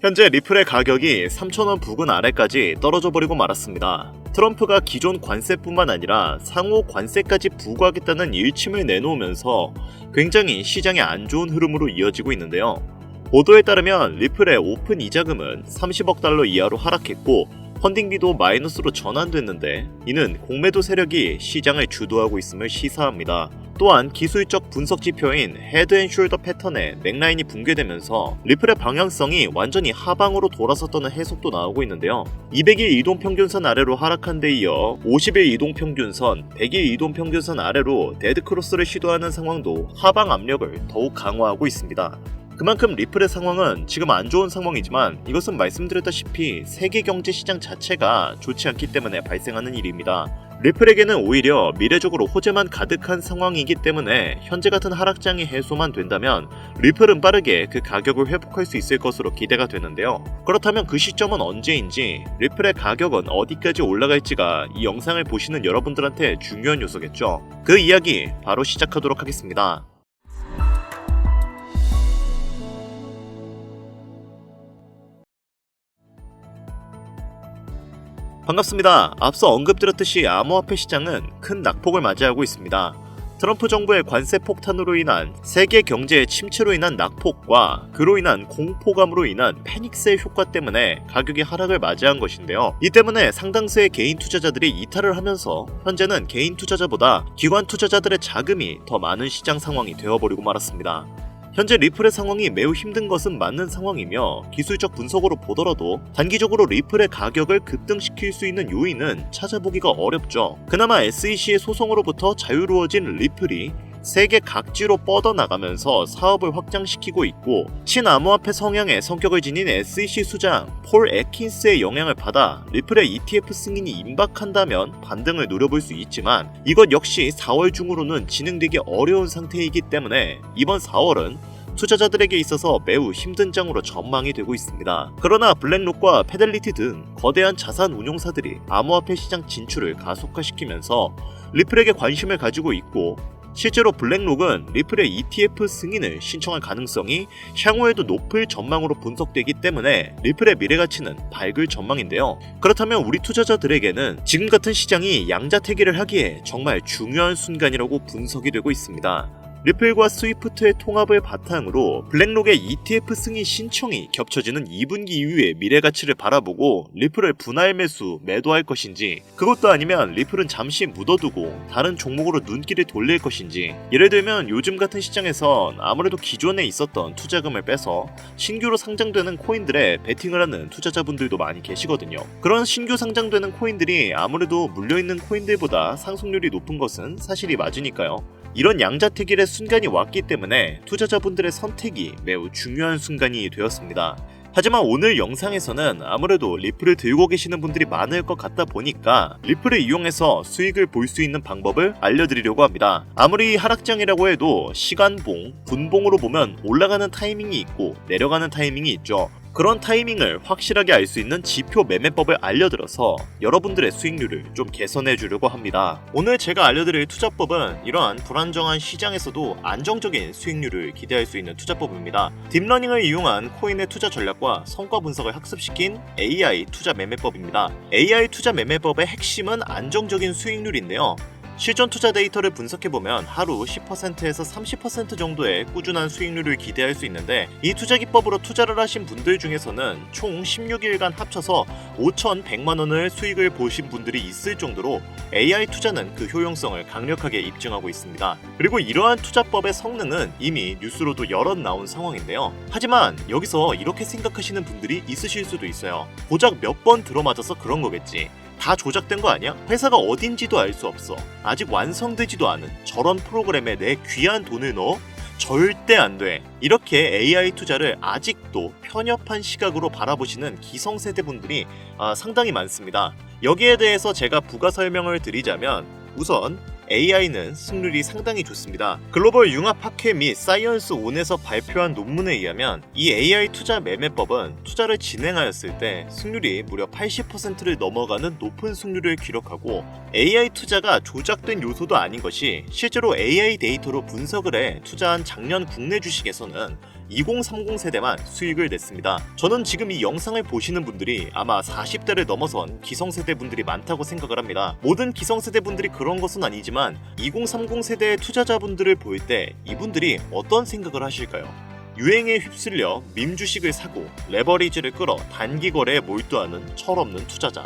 현재 리플의 가격이 3,000원 부근 아래까지 떨어져 버리고 말았습니다. 트럼프가 기존 관세뿐만 아니라 상호 관세까지 부과하겠다는 일침을 내놓으면서 굉장히 시장에 안 좋은 흐름으로 이어지고 있는데요. 보도에 따르면 리플의 오픈 이자금은 30억 달러 이하로 하락했고 펀딩비도 마이너스로 전환됐는데 이는 공매도 세력이 시장을 주도하고 있음을 시사합니다. 또한 기술적 분석 지표인 헤드 앤 숄더 패턴의 넥라인이 붕괴되면서 리플의 방향성이 완전히 하방으로 돌아섰다는 해석도 나오고 있는데요. 200일 이동평균선 아래로 하락한 데 이어 50일 이동평균선, 100일 이동평균선 아래로 데드크로스를 시도하는 상황도 하방 압력을 더욱 강화하고 있습니다. 그만큼 리플의 상황은 지금 안 좋은 상황이지만 이것은 말씀드렸다시피 세계 경제 시장 자체가 좋지 않기 때문에 발생하는 일입니다. 리플에게는 오히려 미래적으로 호재만 가득한 상황이기 때문에 현재 같은 하락장이 해소만 된다면 리플은 빠르게 그 가격을 회복할 수 있을 것으로 기대가 되는데요. 그렇다면 그 시점은 언제인지, 리플의 가격은 어디까지 올라갈지가 이 영상을 보시는 여러분들한테 중요한 요소겠죠. 그 이야기 바로 시작하도록 하겠습니다. 반갑습니다. 앞서 언급드렸듯이 암호화폐 시장은 큰 낙폭을 맞이하고 있습니다. 트럼프 정부의 관세 폭탄으로 인한 세계 경제의 침체로 인한 낙폭과 그로 인한 공포감으로 인한 패닉셀 효과 때문에 가격이 하락을 맞이한 것인데요. 이 때문에 상당수의 개인 투자자들이 이탈을 하면서 현재는 개인 투자자보다 기관 투자자들의 자금이 더 많은 시장 상황이 되어버리고 말았습니다. 현재 리플의 상황이 매우 힘든 것은 맞는 상황이며 기술적 분석으로 보더라도 단기적으로 리플의 가격을 급등시킬 수 있는 요인은 찾아보기가 어렵죠. 그나마 SEC의 소송으로부터 자유로워진 리플이 세계 각지로 뻗어나가면서 사업을 확장시키고 있고 친암호화폐 성향의 성격을 지닌 SEC 수장 폴 애킨스의 영향을 받아 리플의 ETF 승인이 임박한다면 반등을 노려볼 수 있지만 이것 역시 4월 중으로는 진행되기 어려운 상태이기 때문에 이번 4월은 투자자들에게 있어서 매우 힘든 장으로 전망이 되고 있습니다. 그러나 블랙록과 페델리티 등 거대한 자산 운용사들이 암호화폐 시장 진출을 가속화시키면서 리플에게 관심을 가지고 있고 실제로 블랙록은 리플의 ETF 승인을 신청할 가능성이 향후에도 높을 전망으로 분석되기 때문에 리플의 미래가치는 밝을 전망인데요. 그렇다면 우리 투자자들에게는 지금 같은 시장이 양자태기를 하기에 정말 중요한 순간이라고 분석이 되고 있습니다. 리플과 스위프트의 통합을 바탕으로 블랙록의 ETF 승인 신청이 겹쳐지는 2분기 이후의 미래가치를 바라보고 리플을 분할 매도할 것인지, 그것도 아니면 리플은 잠시 묻어두고 다른 종목으로 눈길을 돌릴 것인지, 예를 들면 요즘 같은 시장에선 아무래도 기존에 있었던 투자금을 빼서 신규로 상장되는 코인들에 베팅을 하는 투자자분들도 많이 계시거든요. 그런 신규 상장되는 코인들이 아무래도 물려있는 코인들보다 상승률이 높은 것은 사실이 맞으니까요. 이런 양자택일의 순간이 왔기 때문에 투자자분들의 선택이 매우 중요한 순간이 되었습니다. 하지만 오늘 영상에서는 아무래도 리플을 들고 계시는 분들이 많을 것 같다 보니까 리플을 이용해서 수익을 볼 수 있는 방법을 알려드리려고 합니다. 아무리 하락장이라고 해도 시간봉, 분봉으로 보면 올라가는 타이밍이 있고 내려가는 타이밍이 있죠. 그런 타이밍을 확실하게 알 수 있는 지표 매매법을 알려드려서 여러분들의 수익률을 좀 개선해 주려고 합니다. 오늘 제가 알려드릴 투자법은 이러한 불안정한 시장에서도 안정적인 수익률을 기대할 수 있는 투자법입니다. 딥러닝을 이용한 코인의 투자 전략과 성과 분석을 학습시킨 AI 투자 매매법입니다. AI 투자 매매법의 핵심은 안정적인 수익률인데요. 실전 투자 데이터를 분석해보면 하루 10%에서 30% 정도의 꾸준한 수익률을 기대할 수 있는데, 이 투자 기법으로 투자를 하신 분들 중에서는 총 16일간 합쳐서 5,100만원을 수익을 보신 분들이 있을 정도로 AI 투자는 그 효용성을 강력하게 입증하고 있습니다. 그리고 이러한 투자법의 성능은 이미 뉴스로도 여럿 나온 상황인데요. 하지만 여기서 이렇게 생각하시는 분들이 있으실 수도 있어요. 고작 몇 번 들어맞아서 그런 거겠지. 다 조작된 거 아니야? 회사가 어딘지도 알 수 없어. 아직 완성되지도 않은 저런 프로그램에 내 귀한 돈을 넣어? 절대 안 돼. 이렇게 AI 투자를 아직도 편협한 시각으로 바라보시는 기성세대 분들이 상당히 많습니다. 여기에 대해서 제가 부가 설명을 드리자면, 우선 AI는 승률이 상당히 좋습니다. 글로벌 융합학회 및 사이언스 온에서 발표한 논문에 의하면 이 AI 투자 매매법은 투자를 진행하였을 때 승률이 무려 80%를 넘어가는 높은 승률을 기록하고, AI 투자가 조작된 요소도 아닌 것이 실제로 AI 데이터로 분석을 해 투자한 작년 국내 주식에서는 2030 세대만 수익을 냈습니다. 저는 지금 이 영상을 보시는 분들이 아마 40대를 넘어선 기성세대 분들이 많다고 생각을 합니다. 모든 기성세대 분들이 그런 것은 아니지만 2030 세대의 투자자분들을 볼 때 이분들이 어떤 생각을 하실까요? 유행에 휩쓸려 밈 주식을 사고 레버리지를 끌어 단기 거래에 몰두하는 철없는 투자자.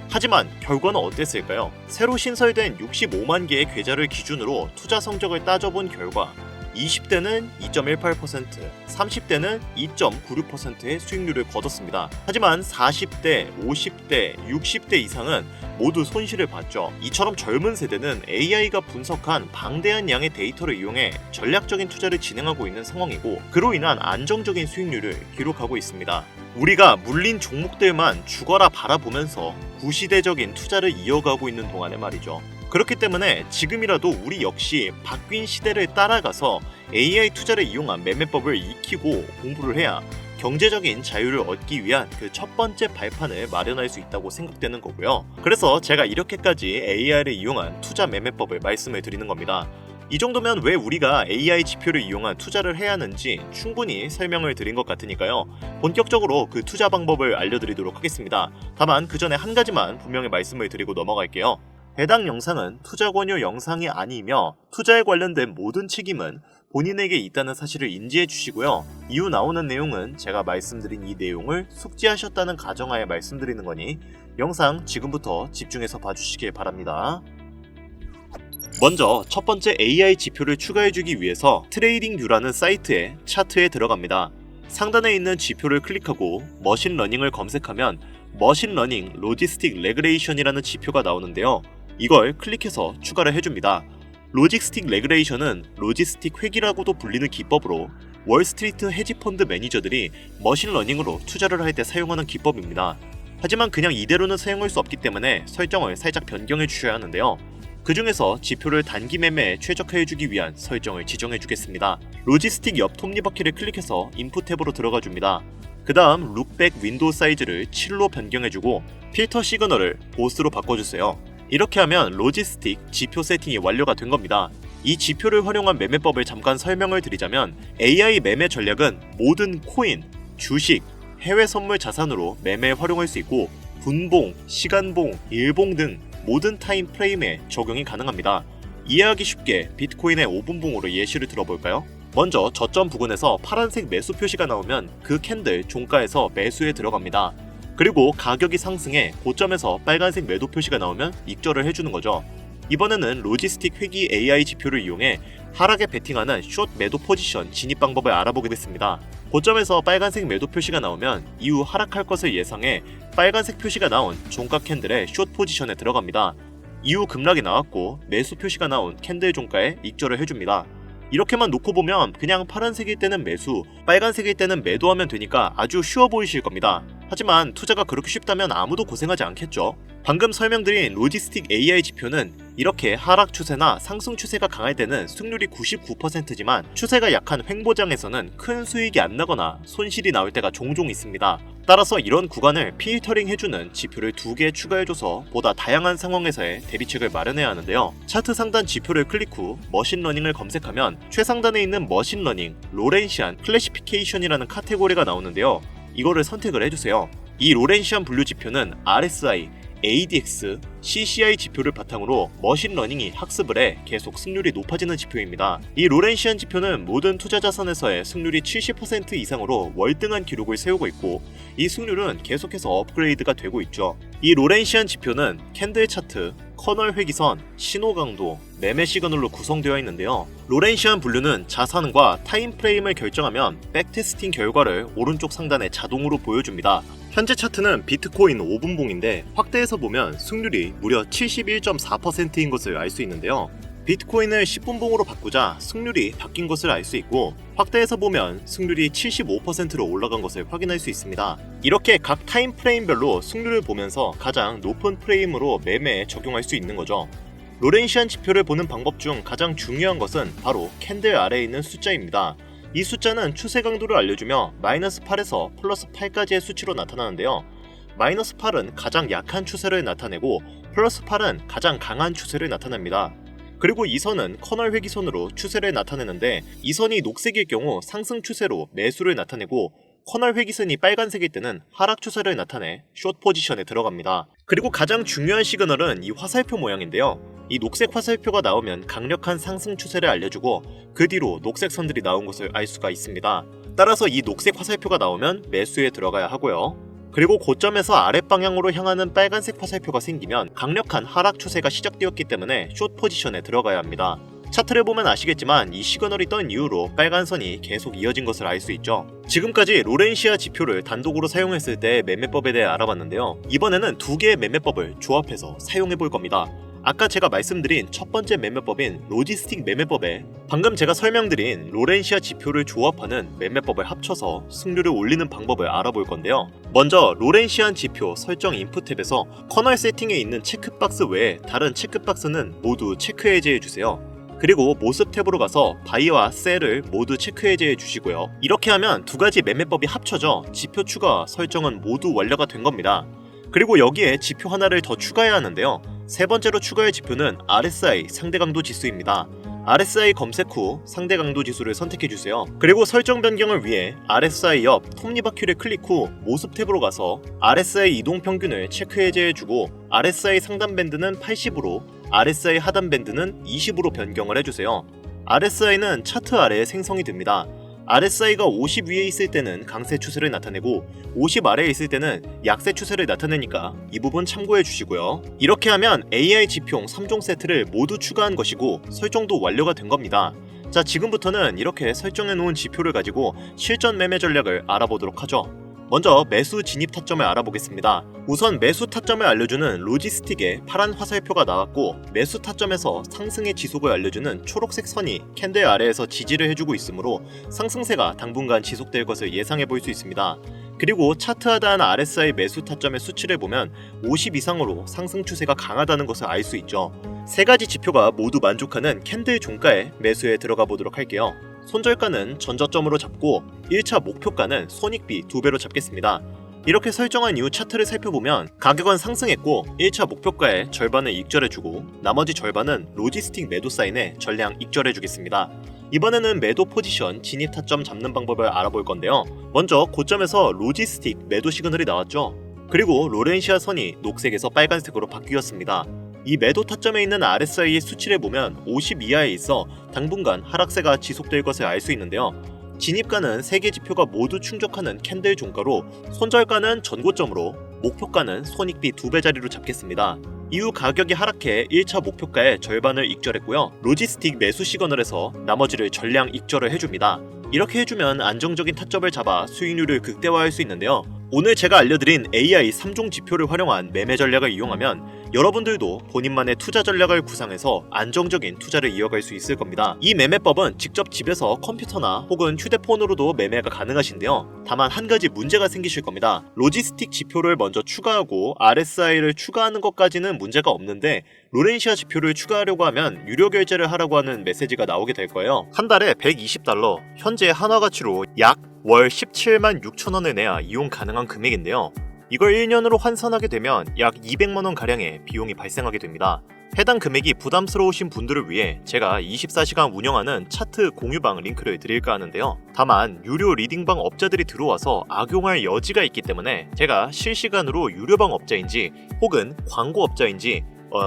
하지만 결과는 어땠을까요? 새로 신설된 65만 개의 계좌를 기준으로 투자 성적을 따져본 결과 20대는 2.18%, 30대는 2.96%의 수익률을 거뒀습니다. 하지만 40대, 50대, 60대 이상은 모두 손실을 봤죠. 이처럼 젊은 세대는 AI가 분석한 방대한 양의 데이터를 이용해 전략적인 투자를 진행하고 있는 상황이고 그로 인한 안정적인 수익률을 기록하고 있습니다. 우리가 물린 종목들만 죽어라 바라보면서 구시대적인 투자를 이어가고 있는 동안에 말이죠. 그렇기 때문에 지금이라도 우리 역시 바뀐 시대를 따라가서 AI 투자를 이용한 매매법을 익히고 공부를 해야 경제적인 자유를 얻기 위한 그 첫 번째 발판을 마련할 수 있다고 생각되는 거고요. 그래서 제가 이렇게까지 AI를 이용한 투자 매매법을 말씀을 드리는 겁니다. 이 정도면 왜 우리가 AI 지표를 이용한 투자를 해야 하는지 충분히 설명을 드린 것 같으니까요. 본격적으로 그 투자 방법을 알려드리도록 하겠습니다. 다만 그 전에 한 가지만 분명히 말씀을 드리고 넘어갈게요. 해당 영상은 투자 권유 영상이 아니며 투자에 관련된 모든 책임은 본인에게 있다는 사실을 인지해 주시고요. 이후 나오는 내용은 제가 말씀드린 이 내용을 숙지하셨다는 가정하에 말씀드리는 거니 영상 지금부터 집중해서 봐주시길 바랍니다. 먼저 첫 번째 AI 지표를 추가해주기 위해서 트레이딩뷰라는 사이트의 차트에 들어갑니다. 상단에 있는 지표를 클릭하고 머신러닝을 검색하면 머신러닝 로지스틱 레그레이션이라는 지표가 나오는데요. 이걸 클릭해서 추가를 해줍니다. 로지스틱 레그레이션은 로지스틱 회귀라고도 불리는 기법으로 월스트리트 헤지펀드 매니저들이 머신러닝으로 투자를 할 때 사용하는 기법입니다. 하지만 그냥 이대로는 사용할 수 없기 때문에 설정을 살짝 변경해 주셔야 하는데요. 그 중에서 지표를 단기 매매에 최적화해주기 위한 설정을 지정해주겠습니다. 로지스틱 옆 톱니바퀴를 클릭해서 인풋 탭으로 들어가 줍니다. 그 다음 룩백 윈도우 사이즈를 7로 변경해주고 필터 시그널을 보스로 바꿔주세요. 이렇게 하면 로지스틱 지표 세팅이 완료가 된 겁니다. 이 지표를 활용한 매매법을 잠깐 설명을 드리자면 AI 매매 전략은 모든 코인, 주식, 해외 선물 자산으로 매매에 활용할 수 있고 분봉, 시간봉, 일봉 등 모든 타임 프레임에 적용이 가능합니다. 이해하기 쉽게 비트코인의 5분봉으로 예시를 들어볼까요? 먼저 저점 부근에서 파란색 매수 표시가 나오면 그 캔들 종가에서 매수에 들어갑니다. 그리고 가격이 상승해 고점에서 빨간색 매도 표시가 나오면 익절을 해주는 거죠. 이번에는 로지스틱 회귀 AI 지표를 이용해 하락에 베팅하는 숏 매도 포지션 진입 방법을 알아보겠습니다. 고점에서 빨간색 매도 표시가 나오면 이후 하락할 것을 예상해 빨간색 표시가 나온 종가 캔들의 숏 포지션에 들어갑니다. 이후 급락이 나왔고 매수 표시가 나온 캔들 종가에 익절을 해줍니다. 이렇게만 놓고 보면 그냥 파란색일 때는 매수, 빨간색일 때는 매도하면 되니까 아주 쉬워 보이실 겁니다. 하지만 투자가 그렇게 쉽다면 아무도 고생하지 않겠죠. 방금 설명드린 로지스틱 AI 지표는 이렇게 하락 추세나 상승 추세가 강할 때는 수익률이 99%지만 추세가 약한 횡보장에서는 큰 수익이 안 나거나 손실이 나올 때가 종종 있습니다. 따라서 이런 구간을 필터링 해주는 지표를 2개 추가해줘서 보다 다양한 상황에서의 대비책을 마련해야 하는데요. 차트 상단 지표를 클릭 후 머신러닝을 검색하면 최상단에 있는 머신러닝, 로렌시안 클래시피케이션이라는 카테고리가 나오는데요. 이거를 선택을 해주세요. 이 로렌시안 분류 지표는 RSI, ADX, CCI 지표를 바탕으로 머신러닝이 학습을 해 계속 승률이 높아지는 지표입니다. 이 로렌시안 지표는 모든 투자 자산에서의 승률이 70% 이상으로 월등한 기록을 세우고 있고 이 승률은 계속해서 업그레이드가 되고 있죠. 이 로렌시안 지표는 캔들 차트, 커널 회기선, 신호 강도, 매매 시그널로 구성되어 있는데요. 로렌시안 분류는 자산과 타임프레임을 결정하면 백테스팅 결과를 오른쪽 상단에 자동으로 보여줍니다. 현재 차트는 비트코인 5분봉인데 확대해서 보면 승률이 무려 71.4%인 것을 알 수 있는데요. 비트코인을 10분봉으로 바꾸자 승률이 바뀐 것을 알 수 있고 확대해서 보면 승률이 75%로 올라간 것을 확인할 수 있습니다. 이렇게 각 타임 프레임별로 승률을 보면서 가장 높은 프레임으로 매매에 적용할 수 있는 거죠. 로렌시안 지표를 보는 방법 중 가장 중요한 것은 바로 캔들 아래에 있는 숫자입니다. 이 숫자는 추세 강도를 알려주며 마이너스 8에서 플러스 8까지의 수치로 나타나는데요. 마이너스 8은 가장 약한 추세를 나타내고 플러스 8은 가장 강한 추세를 나타냅니다. 그리고 이 선은 커널 회기선으로 추세를 나타내는데 이 선이 녹색일 경우 상승 추세로 매수를 나타내고 커널 회기선이 빨간색일 때는 하락 추세를 나타내 숏 포지션에 들어갑니다. 그리고 가장 중요한 시그널은 이 화살표 모양인데요. 이 녹색 화살표가 나오면 강력한 상승 추세를 알려주고 그 뒤로 녹색 선들이 나온 것을 알 수가 있습니다. 따라서 이 녹색 화살표가 나오면 매수에 들어가야 하고요. 그리고 고점에서 아랫방향으로 향하는 빨간색 화살표가 생기면 강력한 하락 추세가 시작되었기 때문에 숏 포지션에 들어가야 합니다. 차트를 보면 아시겠지만 이 시그널이 떤 이후로 빨간 선이 계속 이어진 것을 알 수 있죠. 지금까지 로렌시아 지표를 단독으로 사용했을 때 매매법에 대해 알아봤는데요. 이번에는 두 개의 매매법을 조합해서 사용해 볼 겁니다. 아까 제가 말씀드린 첫 번째 매매법인 로지스틱 매매법에 방금 제가 설명드린 로렌시아 지표를 조합하는 매매법을 합쳐서 승률을 올리는 방법을 알아볼 건데요. 먼저 로렌시안 지표 설정 인풋 탭에서 커널 세팅에 있는 체크박스 외에 다른 체크박스는 모두 체크 해제해 주세요. 그리고 모습 탭으로 가서 바이와 셀을 모두 체크 해제해 주시고요. 이렇게 하면 두 가지 매매법이 합쳐져 지표 추가 설정은 모두 완료가 된 겁니다. 그리고 여기에 지표 하나를 더 추가해야 하는데요. 세 번째로 추가할 지표는 RSI 상대강도 지수입니다. RSI 검색 후 상대강도 지수를 선택해주세요. 그리고 설정 변경을 위해 RSI 옆 톱니바퀴를 클릭 후 모습 탭으로 가서 RSI 이동평균을 체크 해제해주고 RSI 상단 밴드는 80으로 RSI 하단 밴드는 20으로 변경을 해주세요. RSI는 차트 아래에 생성이 됩니다. RSI가 50 위에 있을 때는 강세 추세를 나타내고 50 아래에 있을 때는 약세 추세를 나타내니까 이 부분 참고해 주시고요. 이렇게 하면 AI 지표용 3종 세트를 모두 추가한 것이고 설정도 완료가 된 겁니다. 자, 지금부터는 이렇게 설정해 놓은 지표를 가지고 실전 매매 전략을 알아보도록 하죠. 먼저 매수 진입 타점을 알아보겠습니다. 우선 매수 타점을 알려주는 로지스틱에 파란 화살표가 나왔고 매수 타점에서 상승의 지속을 알려주는 초록색 선이 캔들 아래에서 지지를 해주고 있으므로 상승세가 당분간 지속될 것을 예상해 볼 수 있습니다. 그리고 차트 하단 RSI 매수 타점의 수치를 보면 50 이상으로 상승 추세가 강하다는 것을 알 수 있죠. 세 가지 지표가 모두 만족하는 캔들 종가에 매수에 들어가 보도록 할게요. 손절가는 전저점으로 잡고 1차 목표가는 손익비 2배로 잡겠습니다. 이렇게 설정한 이후 차트를 살펴보면 가격은 상승했고 1차 목표가의 절반을 익절해주고 나머지 절반은 로지스틱 매도 사인에 전량 익절해주겠습니다. 이번에는 매도 포지션 진입 타점 잡는 방법을 알아볼 건데요. 먼저 고점에서 로지스틱 매도 시그널이 나왔죠. 그리고 로렌시아 선이 녹색에서 빨간색으로 바뀌었습니다. 이 매도 타점에 있는 RSI의 수치를 보면 50 이하에 있어 당분간 하락세가 지속될 것을 알 수 있는데요. 진입가는 3개 지표가 모두 충족하는 캔들 종가로 손절가는 전고점으로 목표가는 손익비 2배 자리로 잡겠습니다. 이후 가격이 하락해 1차 목표가의 절반을 익절했고요. 로지스틱 매수 시그널에서 나머지를 전량 익절을 해줍니다. 이렇게 해주면 안정적인 타점을 잡아 수익률을 극대화할 수 있는데요. 오늘 제가 알려드린 AI 3종 지표를 활용한 매매 전략을 이용하면 여러분들도 본인만의 투자 전략을 구상해서 안정적인 투자를 이어갈 수 있을 겁니다. 이 매매법은 직접 집에서 컴퓨터나 혹은 휴대폰으로도 매매가 가능하신데요. 다만 한 가지 문제가 생기실 겁니다. 로지스틱 지표를 먼저 추가하고 RSI를 추가하는 것까지는 문제가 없는데 로렌시아 지표를 추가하려고 하면 유료 결제를 하라고 하는 메시지가 나오게 될 거예요. 한 달에 $120, 현재 한화 가치로 약 월 17만 6천 원을 내야 이용 가능한 금액인데요. 이걸 1년으로 환산하게 되면 약 200만 원 가량의 비용이 발생하게 됩니다. 해당 금액이 부담스러우신 분들을 위해 제가 24시간 운영하는 차트 공유방 링크를 드릴까 하는데요. 다만 유료 리딩방 업자들이 들어와서 악용할 여지가 있기 때문에 제가 실시간으로 유료방 업자인지 혹은 광고 업자인지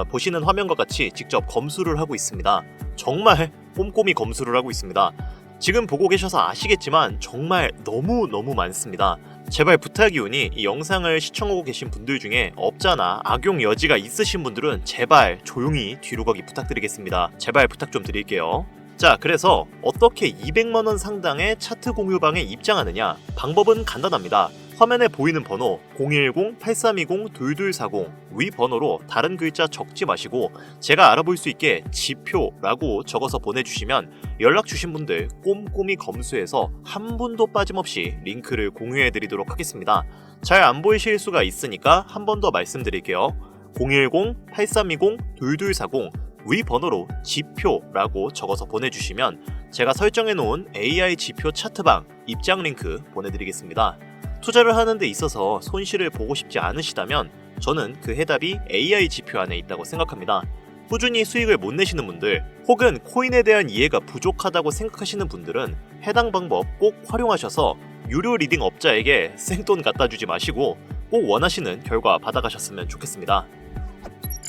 보시는 화면과 같이 직접 검수를 하고 있습니다. 정말 꼼꼼히 검수를 하고 있습니다. 지금 보고 계셔서 아시겠지만 정말 너무 많습니다. 제발 부탁이오니 이 영상을 시청하고 계신 분들 중에 업자나 악용 여지가 있으신 분들은 제발 조용히 뒤로 가기 부탁드리겠습니다. 제발 부탁 좀 드릴게요. 자, 그래서 어떻게 200만원 상당의 차트 공유방에 입장하느냐? 방법은 간단합니다. 화면에 보이는 번호 010-8320-2240 위 번호로 다른 글자 적지 마시고 제가 알아볼 수 있게 지표라고 적어서 보내주시면 연락 주신 분들 꼼꼼히 검수해서 한 분도 빠짐없이 링크를 공유해드리도록 하겠습니다. 잘 안 보이실 수가 있으니까 한 번 더 말씀드릴게요. 010-8320-2240 위 번호로 지표라고 적어서 보내주시면 제가 설정해놓은 AI 지표 차트방 입장 링크 보내드리겠습니다. 투자를 하는 데 있어서 손실을 보고 싶지 않으시다면 저는 그 해답이 AI 지표 안에 있다고 생각합니다. 꾸준히 수익을 못 내시는 분들, 혹은 코인에 대한 이해가 부족하다고 생각하시는 분들은 해당 방법 꼭 활용하셔서 유료 리딩 업자에게 생돈 갖다 주지 마시고 꼭 원하시는 결과 받아가셨으면 좋겠습니다.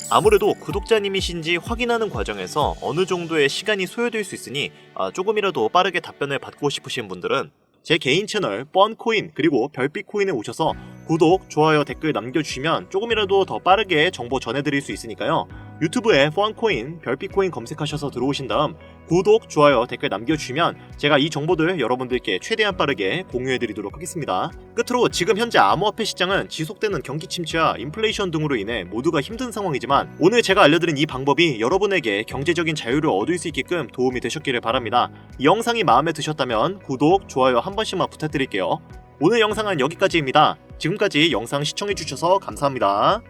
아무래도 구독자님이신지 확인하는 과정에서 어느 정도의 시간이 소요될 수 있으니 조금이라도 빠르게 답변을 받고 싶으신 분들은 제 개인 채널 뻔코인 그리고 별빛코인에 오셔서 구독, 좋아요, 댓글 남겨주시면 조금이라도 더 빠르게 정보 전해드릴 수 있으니까요. 유튜브에 뻔코인, 별빛코인 검색하셔서 들어오신 다음 구독, 좋아요, 댓글 남겨주시면 제가 이 정보들 여러분들께 최대한 빠르게 공유해드리도록 하겠습니다. 끝으로 지금 현재 암호화폐 시장은 지속되는 경기 침체와 인플레이션 등으로 인해 모두가 힘든 상황이지만 오늘 제가 알려드린 이 방법이 여러분에게 경제적인 자유를 얻을 수 있게끔 도움이 되셨기를 바랍니다. 이 영상이 마음에 드셨다면 구독, 좋아요 한 번씩만 부탁드릴게요. 오늘 영상은 여기까지입니다. 지금까지 영상 시청해주셔서 감사합니다.